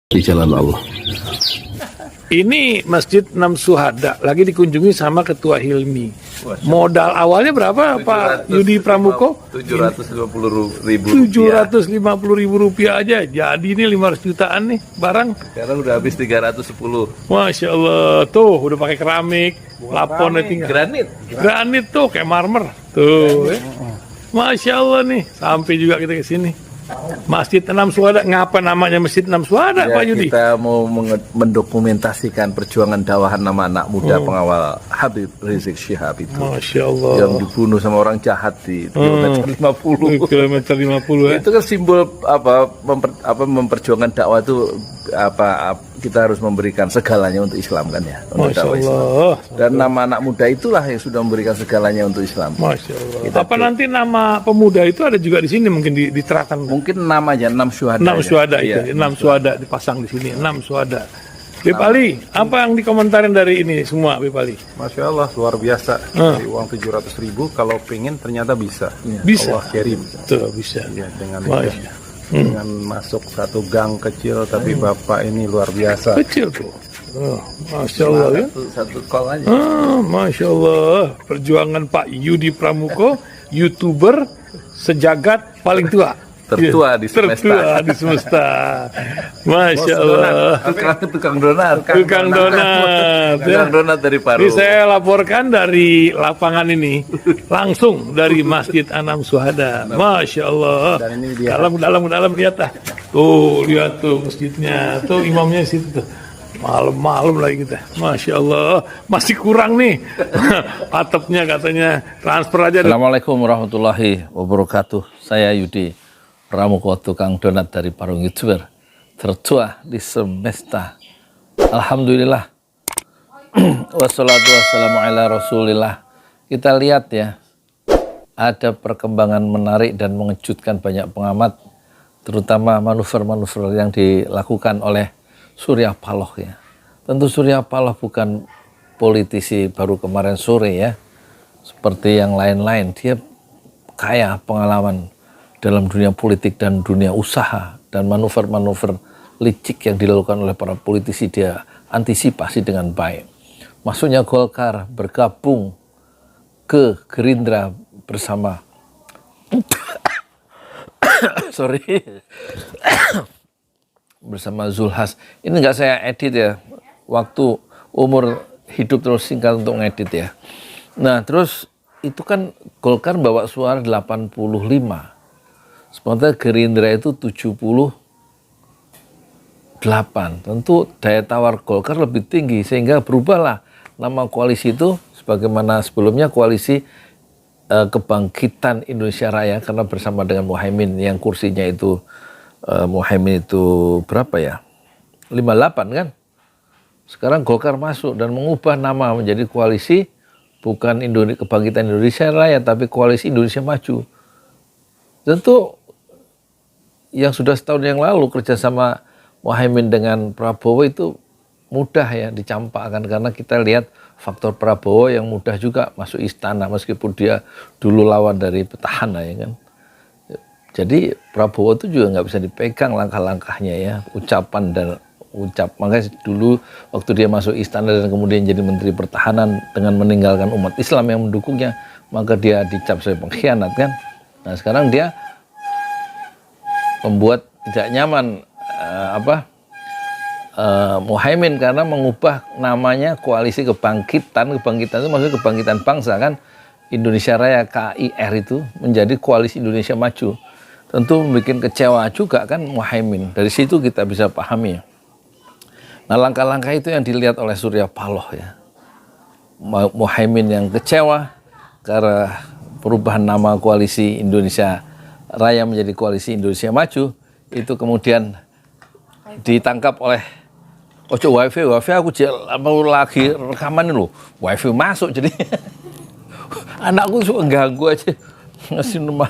di jalan Allah. Ini Masjid Enam Syuhada lagi dikunjungi sama Ketua Hilmi. Modal awalnya berapa Pak Yudi Pramuko? 750.000 rupiah aja. Jadi ini 500 jutaan nih barang. Sekarang udah habis 310. Masya Allah, tuh udah pakai keramik, plafonnya tinggal. Granit tuh kayak marmer. Tuh, Masya Allah nih, sampai juga kita ke sini. Masjid Enam Syuhada, ngapa namanya Masjid Enam Syuhada, Ya, Pak Yudi? kita mau mendokumentasikan perjuangan dakwah nama anak muda pengawal Habib Rizik Syihab itu. Masya Allah. Yang dibunuh sama orang jahat di kilometer 50. Kilometer 50 ya. Itu kan simbol memperjuangkan dakwah itu kita harus memberikan segalanya untuk Islam kan ya. Untuk Masya dakwah Islam. Allah. Dan nama anak muda itulah yang sudah memberikan segalanya untuk Islam. Masya Allah. Apa nanti nama pemuda itu ada juga di sini mungkin diterapkan? Mungkin namanya 6 syuhada. 6 syuhada Iya. itu, 6 syuhada dipasang di sini, 6 syuhada. Beb Ali, apa yang dikomentarin dari ini semua, Beb Ali? Masya Allah, luar biasa. Dari uang 700.000, kalau pengen ternyata bisa. Bisa. Allah kirim. Tuh, bisa. Ya, dengan Masya. dengan masuk satu gang kecil, tapi Bapak ini luar biasa. Kecil tuh. Oh, Masya Allah ya. Satu call aja. Masya Allah. Perjuangan Pak Yudi Pramuko, YouTuber sejagat paling tua. Tertua di semesta. Tertua di semesta. Masya Allah. Tukang donat. Tukang donat. Tukang donat dari Paru. Ini saya laporkan dari lapangan ini, langsung dari Masjid Enam Syuhada. Masya Allah. Dan ini dia. Dalam lihat ah. Tuh, lihat tuh masjidnya. Tuh imamnya di situ tuh. Malam-malam lagi kita. Masya Allah. Masih kurang nih. Atapnya katanya transfer aja. Assalamualaikum warahmatullahi wabarakatuh. Saya Yudi Pramuko, tukang donat dari Parung, YouTuber tertua di semesta. Alhamdulillah. Wassalatu wassalamu ala rasulillah. Kita lihat ya, ada perkembangan menarik dan mengejutkan banyak pengamat, terutama manuver-manuver yang dilakukan oleh Surya Paloh ya. Tentu Surya Paloh bukan politisi baru kemarin sore ya, seperti yang lain-lain. Dia kaya pengalaman dalam dunia politik dan dunia usaha, dan manuver-manuver licik yang dilakukan oleh para politisi dia antisipasi dengan baik. Maksudnya Golkar bergabung ke Gerindra bersama bersama Zulhas. Ini nggak saya edit ya, waktu umur hidup terus singkat untuk ngedit ya. Nah terus itu kan Golkar bawa suara 85, sementara Gerindra itu 78. Tentu daya tawar Golkar lebih tinggi, sehingga berubahlah nama koalisi itu sebagaimana sebelumnya Koalisi Kebangkitan Indonesia Raya, karena bersama dengan Muhaimin yang kursinya itu Muhaimin itu berapa ya? 58 kan? Sekarang Golkar masuk dan mengubah nama menjadi koalisi bukan Kebangkitan Indonesia Raya, tapi Koalisi Indonesia Maju. Tentu yang sudah setahun yang lalu kerjasama Muhaimin dengan Prabowo itu mudah ya dicampakkan, karena kita lihat faktor Prabowo yang mudah juga masuk istana meskipun dia dulu lawan dari petahana ya kan. Jadi Prabowo itu juga nggak bisa dipegang langkah-langkahnya ya, makanya dulu waktu dia masuk istana dan kemudian jadi Menteri Pertahanan dengan meninggalkan umat Islam yang mendukungnya, maka dia dicap sebagai pengkhianat kan. Nah sekarang dia membuat tidak nyaman Muhaimin karena mengubah namanya Koalisi Kebangkitan itu maksudnya kebangkitan bangsa kan, Indonesia Raya KIR itu menjadi Koalisi Indonesia Maju. Tentu membuat kecewa juga kan Muhaimin. Dari situ kita bisa pahami. Nah langkah-langkah itu yang dilihat oleh Surya Paloh ya. Muhaimin yang kecewa karena perubahan nama Koalisi Indonesia Raya menjadi Koalisi Indonesia Maju, itu kemudian ditangkap oleh ojo wifi aku mau lagi rekaman loh, wifi masuk jadi anakku suka ganggu aja ngasih nomor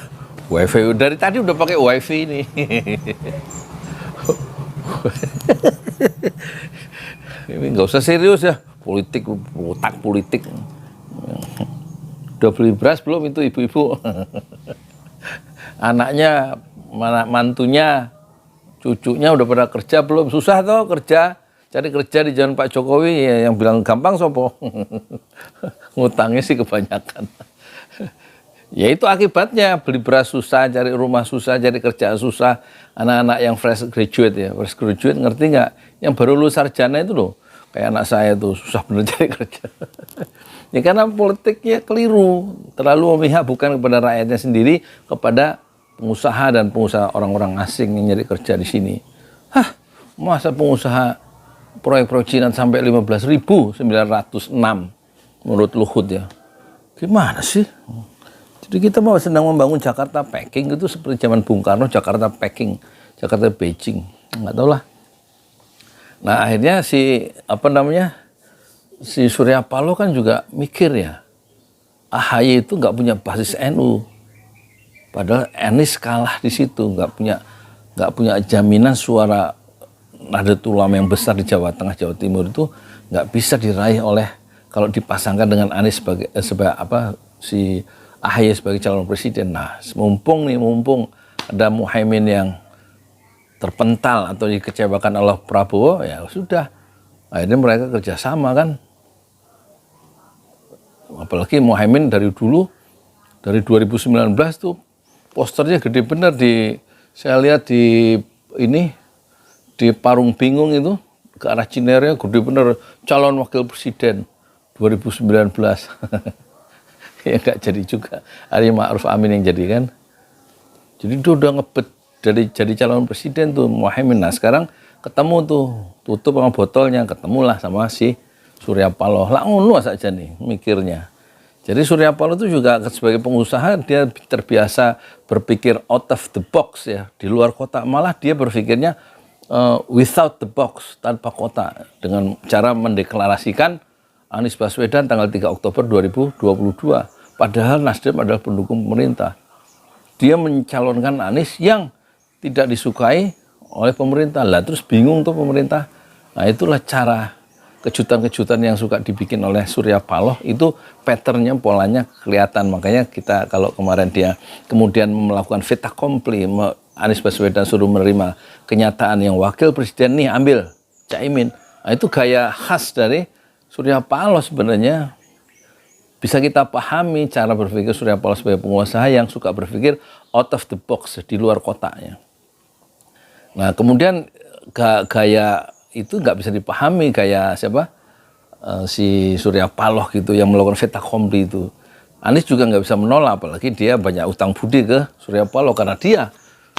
wifi, dari tadi udah pakai wifi ini. Ini nggak usah serius ya, politik, otak politik. Udah beli beras belum itu ibu-ibu? Anaknya, mantunya cucunya udah pada kerja belum? Susah toh kerja, cari kerja di zaman Pak Jokowi, ya, yang bilang gampang sopo. Ngutangnya sih kebanyakan. Ya itu akibatnya, beli beras susah, cari rumah susah, cari kerjaan susah. Anak-anak yang fresh graduate ya, fresh graduate ngerti nggak? Yang baru lulus sarjana itu loh, kayak anak saya tuh susah bener cari kerja. Ya karena politiknya keliru, terlalu memihak bukan kepada rakyatnya sendiri, kepada pengusaha dan pengusaha orang-orang asing yang nyari kerja di sini. Masa pengusaha proyek-proyek Cina sampai 15.906 menurut Luhut ya. Gimana sih? Jadi kita mau sedang membangun Jakarta Peking itu seperti zaman Bung Karno, Jakarta Peking, Jakarta Beijing, nggak tahu lah. Nah akhirnya si Surya Paloh kan juga mikir ya, AHY itu nggak punya basis NU. Padahal Anies kalah di situ, nggak punya jaminan suara Nahdlatul Ulama yang besar di Jawa Tengah, Jawa Timur itu nggak bisa diraih oleh kalau dipasangkan dengan Anies sebagai si AHY sebagai calon presiden. Nah, mumpung ada Muhaimin yang terpental atau dikecewakan oleh Prabowo, ya sudah. Akhirnya mereka kerjasama kan. Apalagi Muhaimin dari dulu, dari 2019 tuh posternya gede bener saya lihat di Parung Bingung itu ke arah Cinere gede bener, calon wakil presiden 2019. Ya nggak jadi juga, Ari Ma'ruf Amin yang jadi kan. Jadi dia udah ngebet jadi calon presiden tuh Muhaimin. Nah sekarang ketemu tuh, tutup sama botolnya, ketemulah sama si Surya Paloh. Lah ngono saja nih mikirnya. Jadi Surya Paloh itu juga sebagai pengusaha dia terbiasa berpikir out of the box ya, di luar kotak. Malah dia berpikirnya without the box, tanpa kotak, dengan cara mendeklarasikan Anies Baswedan tanggal 3 Oktober 2022. Padahal Nasdem adalah pendukung pemerintah. Dia mencalonkan Anies yang tidak disukai oleh pemerintah. Lah terus bingung tuh pemerintah. Nah itulah cara kejutan-kejutan yang suka dibikin oleh Surya Paloh, itu patternnya, polanya kelihatan. Makanya kita kalau kemarin dia kemudian melakukan fait accompli, Anies Baswedan suruh menerima kenyataan yang wakil presiden nih ambil Caimin. Nah, itu gaya khas dari Surya Paloh sebenarnya. Bisa kita pahami cara berpikir Surya Paloh sebagai pengusaha yang suka berpikir out of the box, di luar kotaknya. Nah kemudian gaya itu nggak bisa dipahami kayak siapa si Surya Paloh gitu yang melakukan fait accompli itu. Anies juga nggak bisa menolak, apalagi dia banyak utang budi ke Surya Paloh karena dia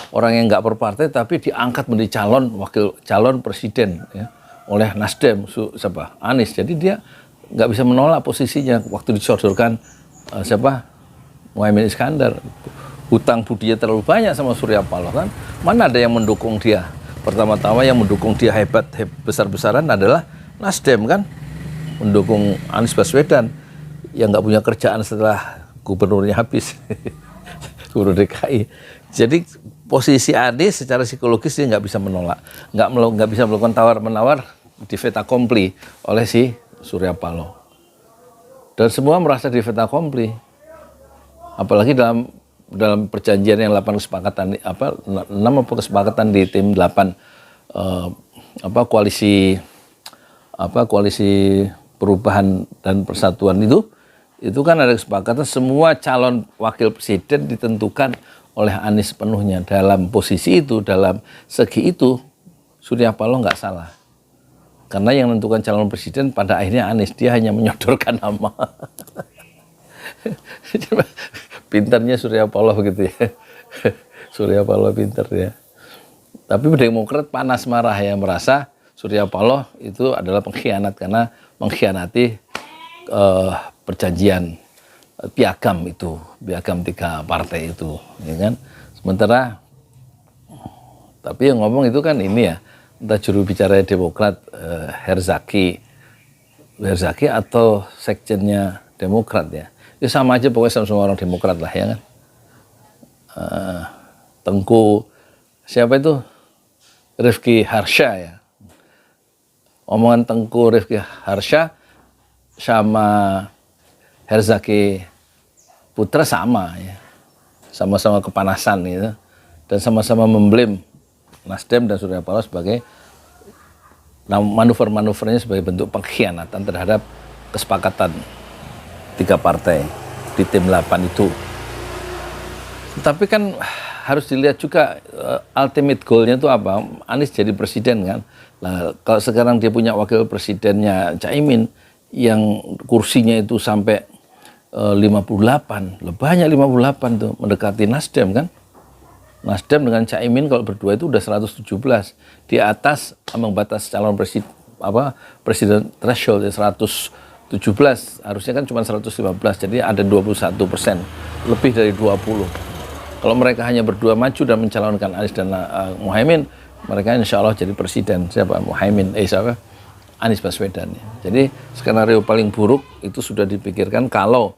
orang yang nggak berpartai tapi diangkat menjadi calon presiden ya, oleh Nasdem Anies. Jadi dia nggak bisa menolak posisinya waktu disodorkan Muhaimin Iskandar. Hutang budinya terlalu banyak sama Surya Paloh kan. Mana ada yang mendukung dia? Pertama-tama yang mendukung dia besar-besaran adalah Nasdem kan, mendukung Anies Baswedan yang nggak punya kerjaan setelah gubernurnya habis, gubernur DKI. Jadi posisi Anies secara psikologis dia nggak bisa menolak, nggak bisa melakukan tawar-menawar di fait accompli oleh si Surya Paloh. Dan semua merasa di fait accompli, apalagi dalam perjanjian yang 8 kesepakatan 6 kesepakatan di tim 8 koalisi perubahan dan persatuan itu kan ada kesepakatan semua calon wakil presiden ditentukan oleh Anies sepenuhnya. Dalam posisi itu, dalam segi itu Surya Paloh nggak salah, karena yang menentukan calon presiden pada akhirnya Anies, dia hanya menyodorkan nama. Pintarnya Surya Paloh gitu ya. Surya Paloh pintar ya. Tapi Demokrat panas marah ya, merasa Surya Paloh itu adalah pengkhianat karena mengkhianati perjanjian piagam 3 partai itu, ya kan. Sementara tapi yang ngomong itu kan ini ya, entah juru bicara Demokrat Herzaki atau sekjennya Demokrat ya. Itu sama aja pokoknya semua orang Demokrat lah ya kan. Tengku siapa itu? Rifki Harsha ya. Omongan Tengku Rifki Harsha sama Herzaki Putra sama ya. Sama-sama kepanasan gitu. Dan sama-sama memblame Nasdem dan Surya Paloh sebagai manuver-manuvernya sebagai bentuk pengkhianatan terhadap kesepakatan 3 partai di tim 8 itu. Tapi kan harus dilihat juga ultimate goal-nya itu apa? Anies jadi presiden kan. Nah, kalau sekarang dia punya wakil presidennya Caimin yang kursinya itu sampai 58, banyak 58 tuh, mendekati Nasdem kan. Nasdem dengan Caimin kalau berdua itu udah 117, di atas ambang batas calon presiden threshold ya 117, harusnya kan cuma 115, jadi ada 21%, lebih dari 20. Kalau mereka hanya berdua maju dan mencalonkan Anies dan Muhaimin, mereka insya Allah jadi presiden. Siapa? Anies Baswedan. Jadi skenario paling buruk itu sudah dipikirkan kalau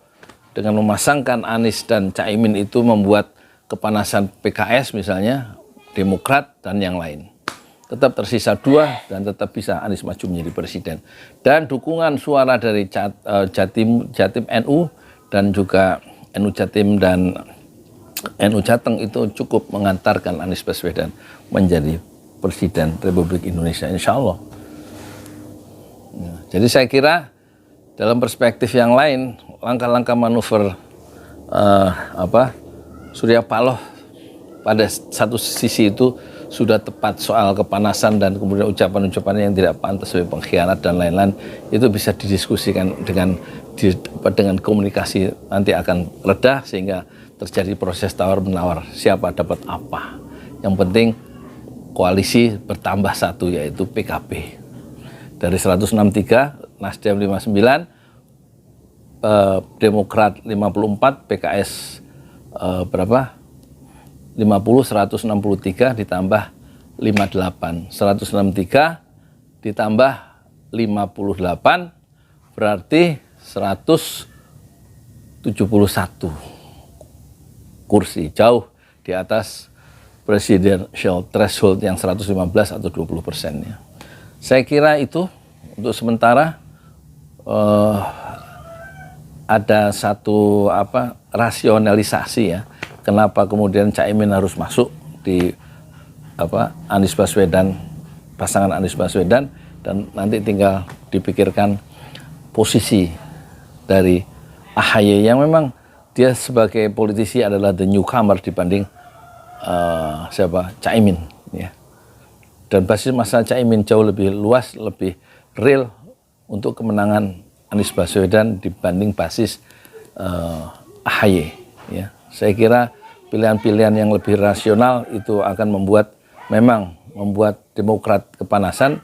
dengan memasangkan Anies dan Caimin itu membuat kepanasan PKS misalnya, Demokrat dan yang lain. Tetap tersisa 2 dan tetap bisa Anies maju menjadi presiden. Dan dukungan suara dari Jatim NU dan juga NU Jatim dan NU Jateng itu cukup mengantarkan Anies Baswedan menjadi presiden Republik Indonesia, insya Allah. Jadi saya kira dalam perspektif yang lain, langkah-langkah manuver Surya Paloh pada satu sisi itu sudah tepat soal kepanasan dan kemudian ucapan-ucapan yang tidak pantas sebagai pengkhianat dan lain-lain, itu bisa didiskusikan dengan komunikasi, nanti akan reda sehingga terjadi proses tawar-menawar siapa dapat apa. Yang penting koalisi bertambah 1, yaitu PKB. Dari 163, Nasdem 59, Demokrat 54, PKS berapa? 50, 163 ditambah 58. 163 ditambah 58 berarti 171 kursi, jauh di atas presidential threshold yang 115 atau 20%. Saya kira itu untuk sementara ada satu rasionalisasi ya, kenapa kemudian Caimin harus masuk di Anies Baswedan, pasangan Anies Baswedan, dan nanti tinggal dipikirkan posisi dari AHY yang memang dia sebagai politisi adalah the newcomer dibanding Caimin ya. Dan basis masa Caimin jauh lebih luas, lebih real untuk kemenangan Anies Baswedan dibanding basis AHY ya. Saya kira pilihan-pilihan yang lebih rasional itu akan membuat Demokrat kepanasan,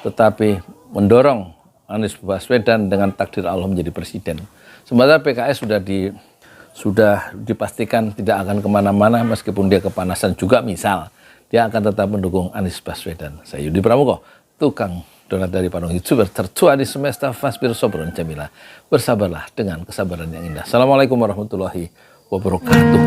tetapi mendorong Anies Baswedan dengan takdir Allah menjadi presiden. Sementara PKS sudah dipastikan tidak akan kemana-mana meskipun dia kepanasan juga, misal dia akan tetap mendukung Anies Baswedan. Saya Yudi Pramuko, tukang donat dari Parung YouTuber tertua di semesta Fasbir Sobron Jamila. Bersabarlah dengan kesabaran yang indah. Assalamualaikum warahmatullahi wabarakatuh.